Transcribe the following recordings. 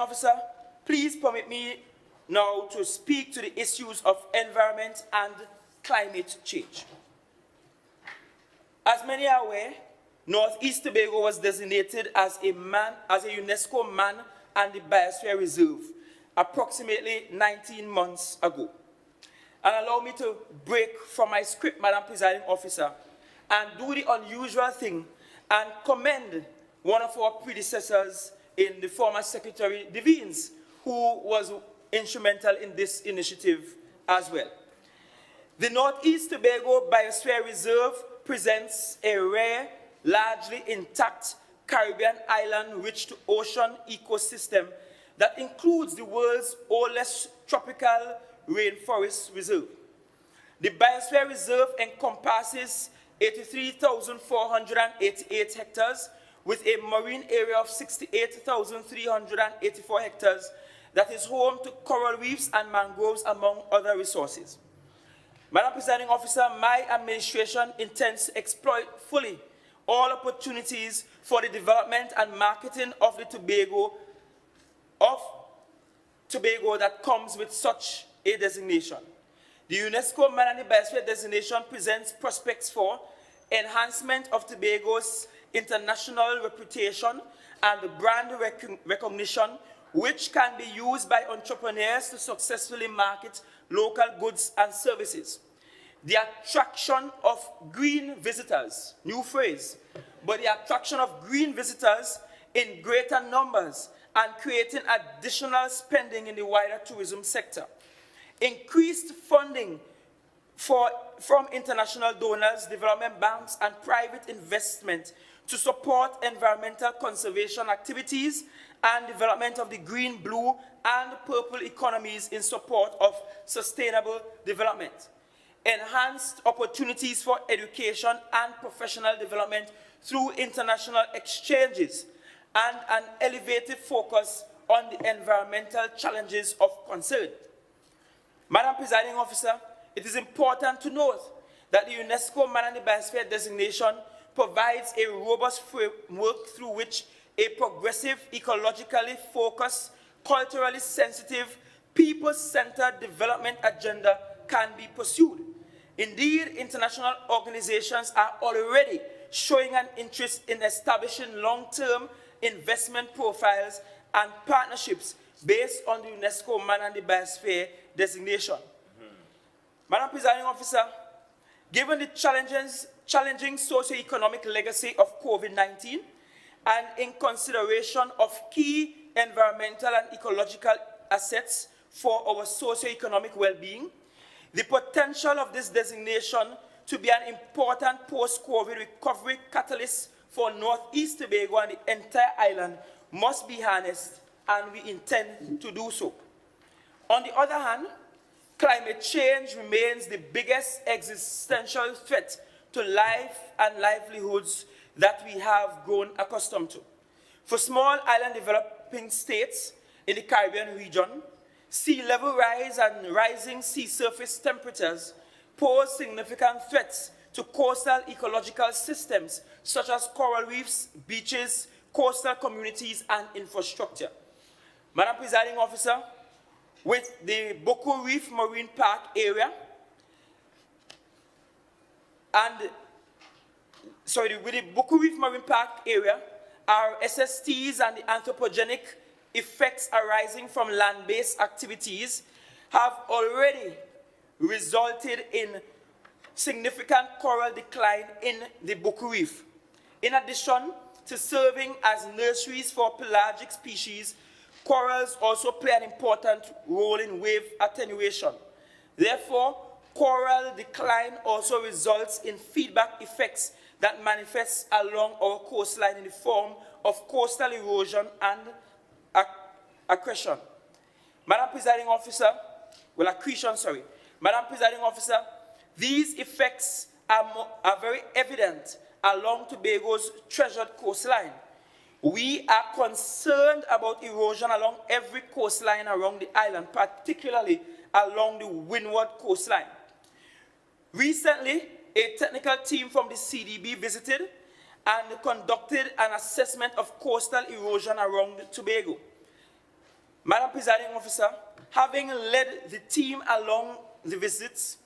Officer, please permit me now to speak to the issues of environment and climate change. As many are aware, Northeast Tobago was designated as a UNESCO Man and the Biosphere Reserve approximately 19 months ago. And allow me to break from my script, Madam Presiding Officer, and do the unusual thing and commend one of our predecessors in the former Secretary Devines, who was instrumental in this initiative as well. The Northeast Tobago Biosphere Reserve presents a rare, largely intact Caribbean island-rich ocean ecosystem that includes the world's oldest tropical rainforest reserve. The Biosphere Reserve encompasses 83,488 hectares with a marine area of 68,384 hectares that is home to coral reefs and mangroves, among other resources. Madam Presiding Officer, my administration intends to exploit fully all opportunities for the development and marketing of the Tobago that comes with such a designation. The UNESCO Man and the Biosphere designation presents prospects for enhancement of Tobago's international reputation and brand recognition, which can be used by entrepreneurs to successfully market local goods and services. The attraction of green visitors, new phrase, but the attraction of green visitors in greater numbers and creating additional spending in the wider tourism sector. Increased funding from international donors, development banks, and private investment to support environmental conservation activities and development of the green, blue, and purple economies in support of sustainable development. Enhanced opportunities for education and professional development through international exchanges, and an elevated focus on the environmental challenges of concern. Madam Presiding Officer, it is important to note that the UNESCO Man and the Biosphere designation provides a robust framework through which a progressive, ecologically focused, culturally sensitive, people-centered development agenda can be pursued. Indeed, international organizations are already showing an interest in establishing long-term investment profiles and partnerships based on the UNESCO Man and the Biosphere designation. Madam Presiding Officer, given the challenging socio-economic legacy of COVID-19 and in consideration of key environmental and ecological assets for our socio-economic well-being, the potential of this designation to be an important post-COVID recovery catalyst for Northeast Tobago and the entire island must be harnessed, and we intend to do so. On the other hand, climate change remains the biggest existential threat to life and livelihoods that we have grown accustomed to. For small island developing states in the Caribbean region, sea level rise and rising sea surface temperatures pose significant threats to coastal ecological systems such as coral reefs, beaches, coastal communities, and infrastructure. Madam Presiding Officer, with the Boko Reef Marine Park area our SSTs and the anthropogenic effects arising from land-based activities have already resulted in significant coral decline in the Boko Reef. In addition to serving as nurseries for pelagic species, corals also play an important role in wave attenuation. Therefore, coral decline also results in feedback effects that manifest along our coastline in the form of coastal erosion and accretion. Madam Presiding Officer, Madam Presiding Officer, these effects are very evident along Tobago's treasured coastline. We are concerned about erosion along every coastline around the island, particularly along the windward coastline. Recently, a technical team from the CDB visited and conducted an assessment of coastal erosion around Tobago. Presiding Officer, having led the team along the visits,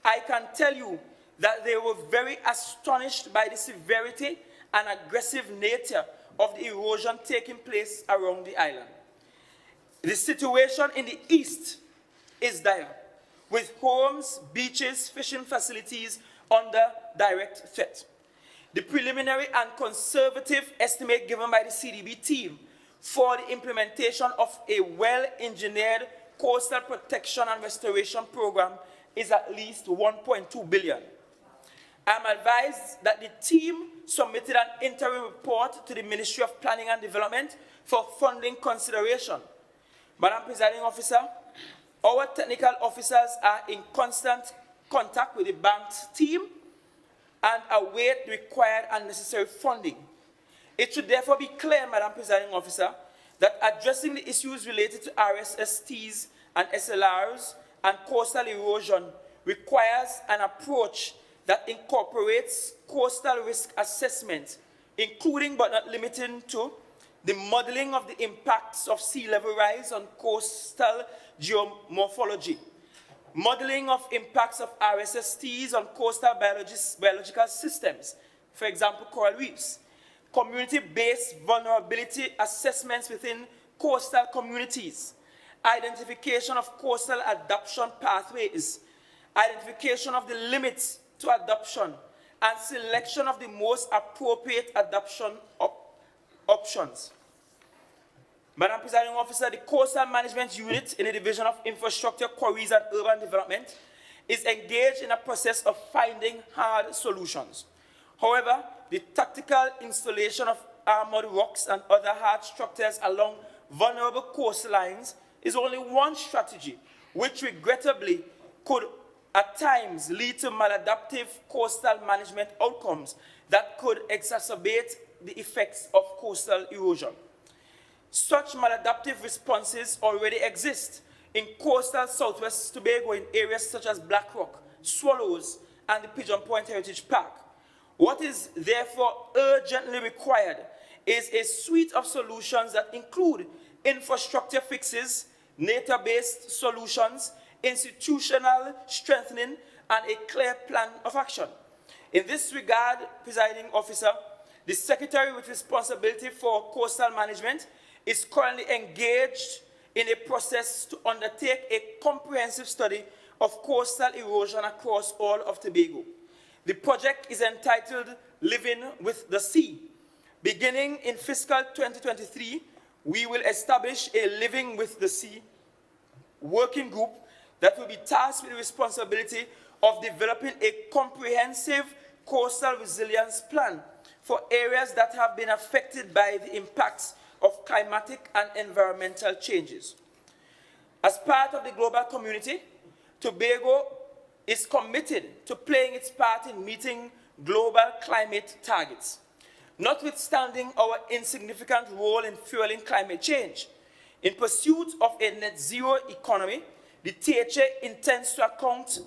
I can tell you that they were very astonished by the severity and aggressive nature of the erosion taking place around the island. The situation in the east is dire, with homes, beaches, fishing facilities under direct threat. The preliminary and conservative estimate given by the CDB team for the implementation of a well-engineered coastal protection and restoration program is at least 1.2 billion. I'm advised that the team submitted an interim report to the Ministry of Planning and Development for funding consideration. Madam Presiding Officer, our technical officers are in constant contact with the bank's team and await the required and necessary funding. It should therefore be clear, Madam Presiding Officer, that addressing the issues related to RSSTs and SLRs and coastal erosion requires an approach that incorporates coastal risk assessment, including but not limited to the modeling of the impacts of sea level rise on coastal geomorphology, modeling of impacts of RSSTs on coastal biological systems, for example, coral reefs, community-based vulnerability assessments within coastal communities, identification of coastal adoption pathways, identification of the limits to adoption, and selection of the most appropriate adoption options. Madam Presiding Officer, the Coastal Management Unit in the Division of Infrastructure, Quarries and Urban Development is engaged in a process of finding hard solutions. However, the tactical installation of armored rocks and other hard structures along vulnerable coastlines is only one strategy, which regrettably could at times lead to maladaptive coastal management outcomes that could exacerbate the effects of coastal erosion. Such maladaptive responses already exist in coastal southwest Tobago in areas such as Black Rock, Swallows, and the Pigeon Point Heritage Park. What is therefore urgently required is a suite of solutions that include infrastructure fixes, nature-based solutions, institutional strengthening, and a clear plan of action. In this regard, Presiding Officer, the Secretary with responsibility for coastal management is currently engaged in a process to undertake a comprehensive study of coastal erosion across all of Tobago. The project is entitled Living with the Sea. Beginning in fiscal 2023, we will establish a Living with the Sea working group that will be tasked with the responsibility of developing a comprehensive coastal resilience plan for areas that have been affected by the impacts of climatic and environmental changes. As part of the global community, Tobago is committed to playing its part in meeting global climate targets. Notwithstanding our insignificant role in fueling climate change, in pursuit of a net zero economy, the THA intends to account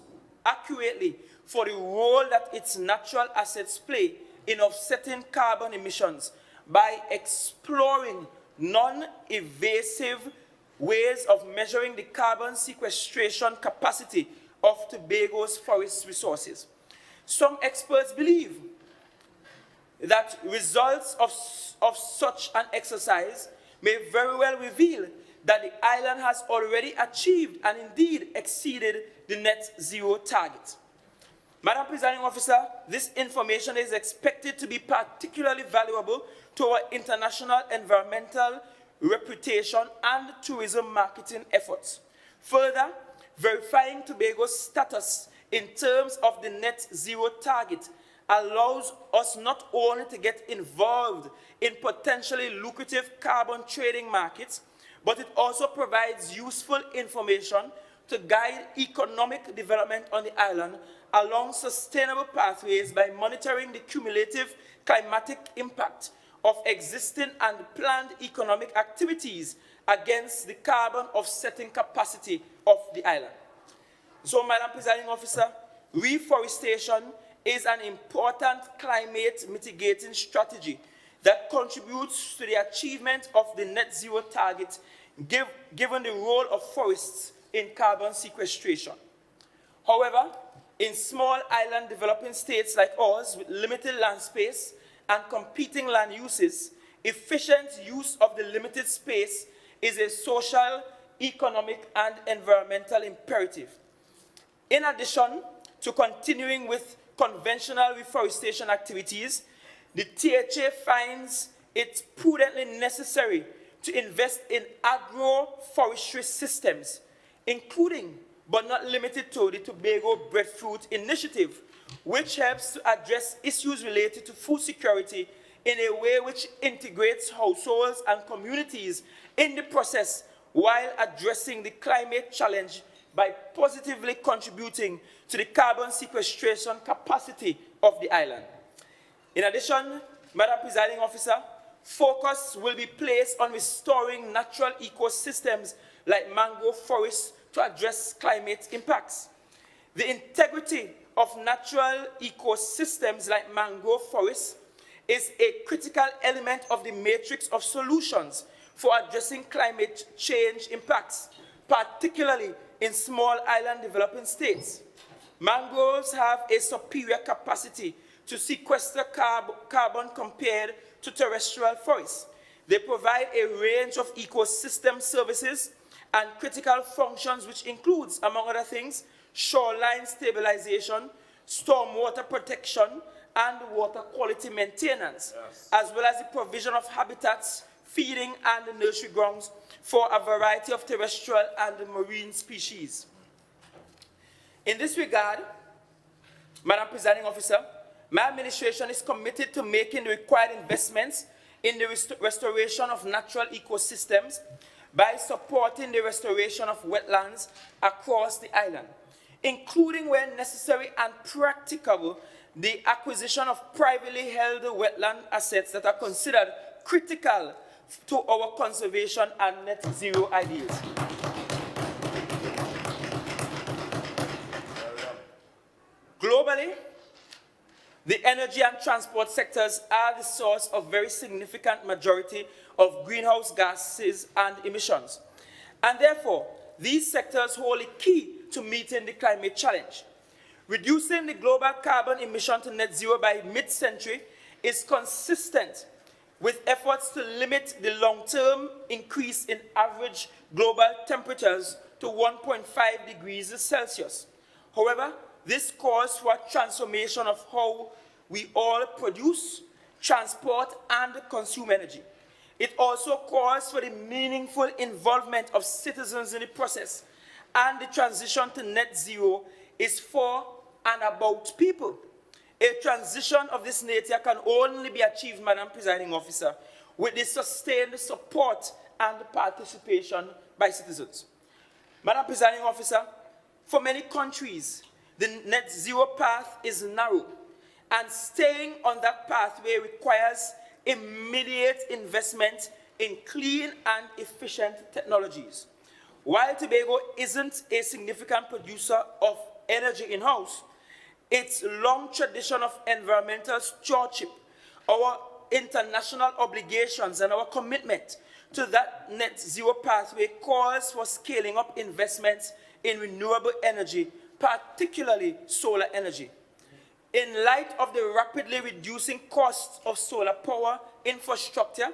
accurately for the role that its natural assets play in offsetting carbon emissions by exploring non-invasive ways of measuring the carbon sequestration capacity of Tobago's forest resources. Some experts believe that results of such an exercise may very well reveal that the island has already achieved and indeed exceeded the net zero target. Madam Presiding Officer, this information is expected to be particularly valuable to our international environmental reputation and tourism marketing efforts. Further, verifying Tobago's status in terms of the net zero target allows us not only to get involved in potentially lucrative carbon trading markets, but it also provides useful information to guide economic development on the island along sustainable pathways by monitoring the cumulative climatic impact of existing and planned economic activities against the carbon offsetting capacity of the island. So, Madam Presiding Officer, reforestation is an important climate mitigating strategy that contributes to the achievement of the net zero target given the role of forests in carbon sequestration. However, in small island developing states like ours with limited land space and competing land uses, efficient use of the limited space is a social, economic, and environmental imperative. In addition to continuing with conventional reforestation activities, the THA finds it prudently necessary to invest in agroforestry systems, including but not limited to the Tobago Breadfruit Initiative, which helps to address issues related to food security in a way which integrates households and communities in the process while addressing the climate challenge by positively contributing to the carbon sequestration capacity of the island. In addition, Madam Presiding Officer, focus will be placed on restoring natural ecosystems like mangrove forests to address climate impacts. The integrity of natural ecosystems like mangrove forests is a critical element of the matrix of solutions for addressing climate change impacts, particularly in small island developing states. Mangroves have a superior capacity to sequester carbon compared to terrestrial forests. They provide a range of ecosystem services and critical functions, which includes, among other things, shoreline stabilization, stormwater protection, and water quality maintenance, as well as the provision of habitats, feeding, and nursery grounds for a variety of terrestrial and marine species. In this regard, Madam Presiding Officer, my administration is committed to making the required investments in the restoration of natural ecosystems by supporting the restoration of wetlands across the island, including where necessary and practicable, the acquisition of privately held wetland assets that are considered critical to our conservation and net zero ideals. Globally, the energy and transport sectors are the source of very significant majority of greenhouse gases and emissions. And therefore, these sectors hold a key to meeting the climate challenge. Reducing the global carbon emission to net zero by mid-century is consistent with efforts to limit the long-term increase in average global temperatures to 1.5 degrees Celsius. However, this calls for a transformation of how we all produce, transport, and consume energy. It also calls for the meaningful involvement of citizens in the process, and the transition to net zero is for and about people. A transition of this nature can only be achieved, Madam Presiding Officer, with the sustained support and participation by citizens. Madam Presiding Officer, for many countries, the net zero path is narrow, and staying on that pathway requires immediate investment in clean and efficient technologies. While Tobago isn't a significant producer of energy in-house, its long tradition of environmental stewardship, our international obligations, and our commitment to that net zero pathway calls for scaling up investments in renewable energy, particularly solar energy. In light of the rapidly reducing costs of solar power infrastructure,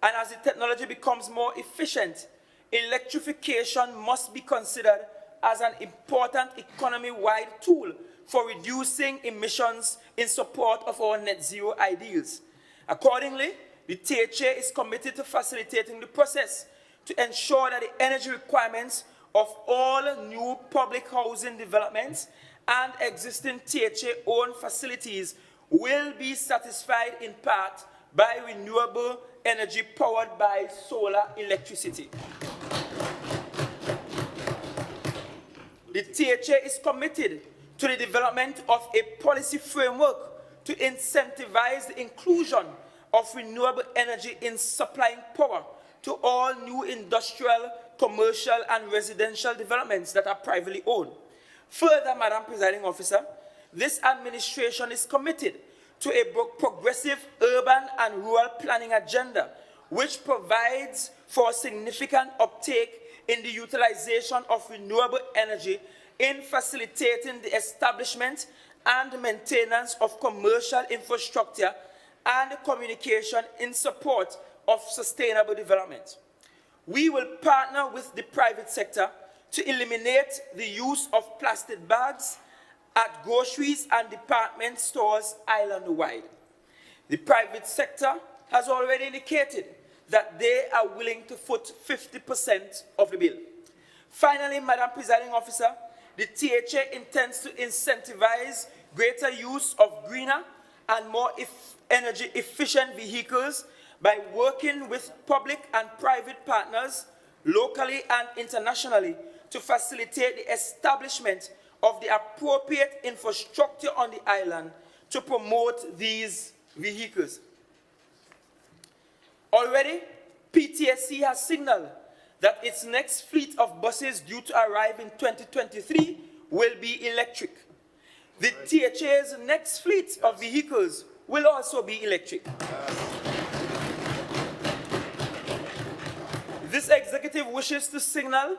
and as the technology becomes more efficient, electrification must be considered as an important economy-wide tool for reducing emissions in support of our net zero ideals. Accordingly, the THA is committed to facilitating the process to ensure that the energy requirements of all new public housing developments and existing THA-owned facilities will be satisfied in part by renewable energy powered by solar electricity. The THA is committed to the development of a policy framework to incentivize the inclusion of renewable energy in supplying power to all new industrial, commercial, and residential developments that are privately owned. Further, Madam Presiding Officer, this administration is committed to a progressive urban and rural planning agenda which provides for significant uptake in the utilization of renewable energy in facilitating the establishment and maintenance of commercial infrastructure and communication in support of sustainable development. We will partner with the private sector to eliminate the use of plastic bags at groceries and department stores island-wide. The private sector has already indicated that they are willing to foot 50% of the bill. Finally, Madam Presiding Officer, the THA intends to incentivize greater use of greener and more energy-efficient vehicles by working with public and private partners, locally and internationally, to facilitate the establishment of the appropriate infrastructure on the island to promote these vehicles. Already, PTSC has signaled that its next fleet of buses due to arrive in 2023 will be electric. The THA's next fleet of vehicles will also be electric. This executive wishes to signal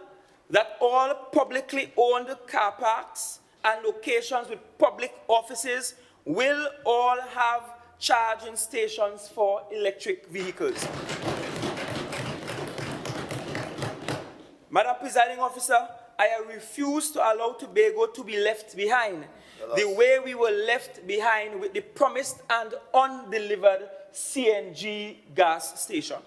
that all publicly owned car parks and locations with public offices will all have charging stations for electric vehicles. Madam Presiding Officer, I refuse to allow Tobago to be left behind the way we were left behind with the promised and undelivered CNG gas station.